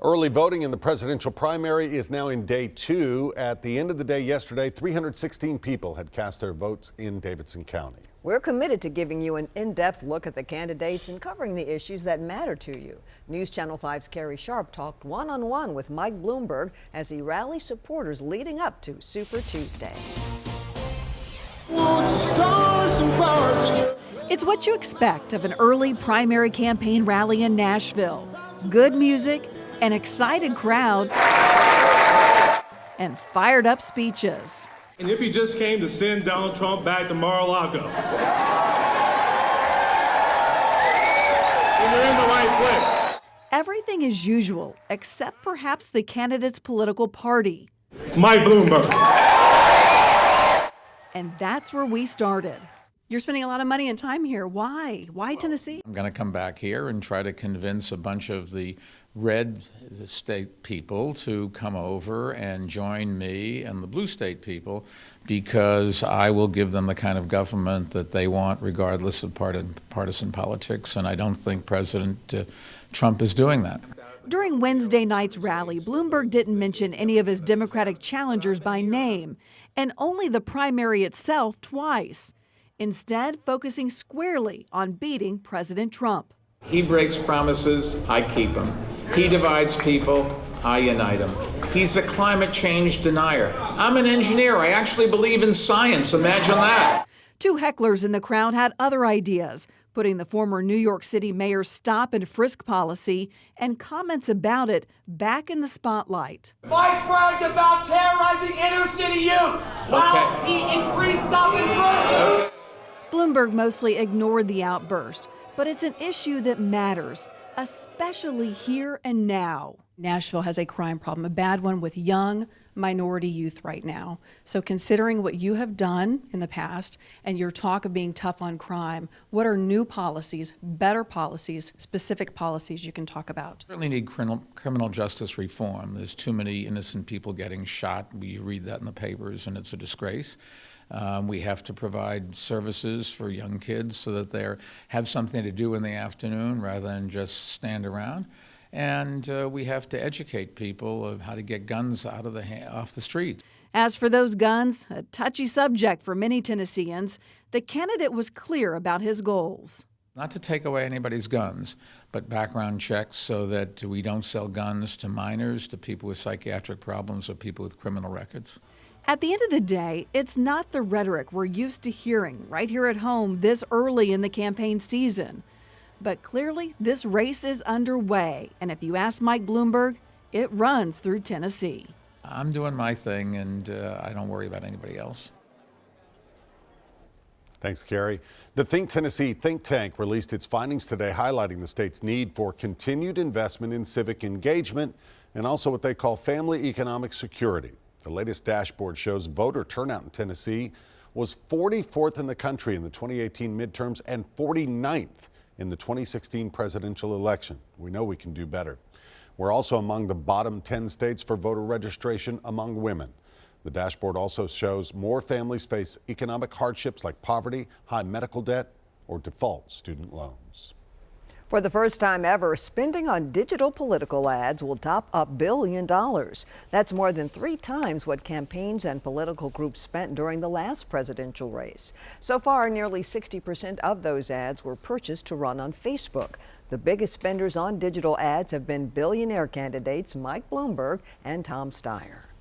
Early voting in the presidential primary is now in day 2. At the end of the day yesterday, 316 people had cast their votes in Davidson County. We're committed to giving you an in-depth look at the candidates and covering the issues that matter to you. News Channel 5's Carrie Sharp talked one-on-one with Mike Bloomberg as he rallies supporters leading up to Super Tuesday. It's what you expect of an early primary campaign rally in Nashville. Good music, an excited crowd, and fired up speeches. And if he just came to send Donald Trump back to Mar-a-Lago, then you're in the right place. Everything is usual, except perhaps the candidate's political party. Mike Bloomberg. And that's where we started. You're spending a lot of money and time here. Why? Why Tennessee? I'm going to come back here and try to convince a bunch of the red state people to come over and join me and the blue state people, because I will give them the kind of government that they want regardless of partisan politics, and I don't think President Trump is doing that. During Wednesday night's rally, Bloomberg didn't mention any of his Democratic challengers by name, and only the primary itself twice. Instead, focusing squarely on beating President Trump. He breaks promises, I keep them. He divides people, I unite them. He's a climate change denier. I'm an engineer. I actually believe in science. Imagine that. Two hecklers in the crowd had other ideas, putting the former New York City mayor's stop and frisk policy and comments about it back in the spotlight. Mike bragged about terrorizing inner city youth while eating free stop and frisk. Bloomberg mostly ignored the outburst, but it's an issue that matters, especially here and now. Nashville has a crime problem, a bad one with young minority youth right now. So considering what you have done in the past and your talk of being tough on crime, what are new policies, better policies, specific policies you can talk about? Certainly need criminal justice reform. There's too many innocent people getting shot. We read that in the papers, and it's a disgrace. We have to provide services for young kids so that they have something to do in the afternoon rather than just stand around. And we have to educate people of how to get guns off the street. As for those guns, a touchy subject for many Tennesseans, the candidate was clear about his goals. Not to take away anybody's guns, but background checks so that we don't sell guns to minors, to people with psychiatric problems, or people with criminal records. At the end of the day, it's not the rhetoric we're used to hearing right here at home this early in the campaign season. But clearly, this race is underway, and if you ask Mike Bloomberg, it runs through Tennessee. I'm doing my thing, and I don't worry about anybody else. Thanks, Carrie. The Think Tennessee think tank released its findings today, highlighting the state's need for continued investment in civic engagement and also what they call family economic security. The latest dashboard shows voter turnout in Tennessee was 44th in the country in the 2018 midterms and 49th in the 2016 presidential election. We know we can do better. We're also among the bottom 10 states for voter registration among women. The dashboard also shows more families face economic hardships like poverty, high medical debt, or default student loans. For the first time ever, spending on digital political ads will top $1 billion. That's more than 3 times what campaigns and political groups spent during the last presidential race. So far, nearly 60% of those ads were purchased to run on Facebook. The biggest spenders on digital ads have been billionaire candidates Mike Bloomberg and Tom Steyer.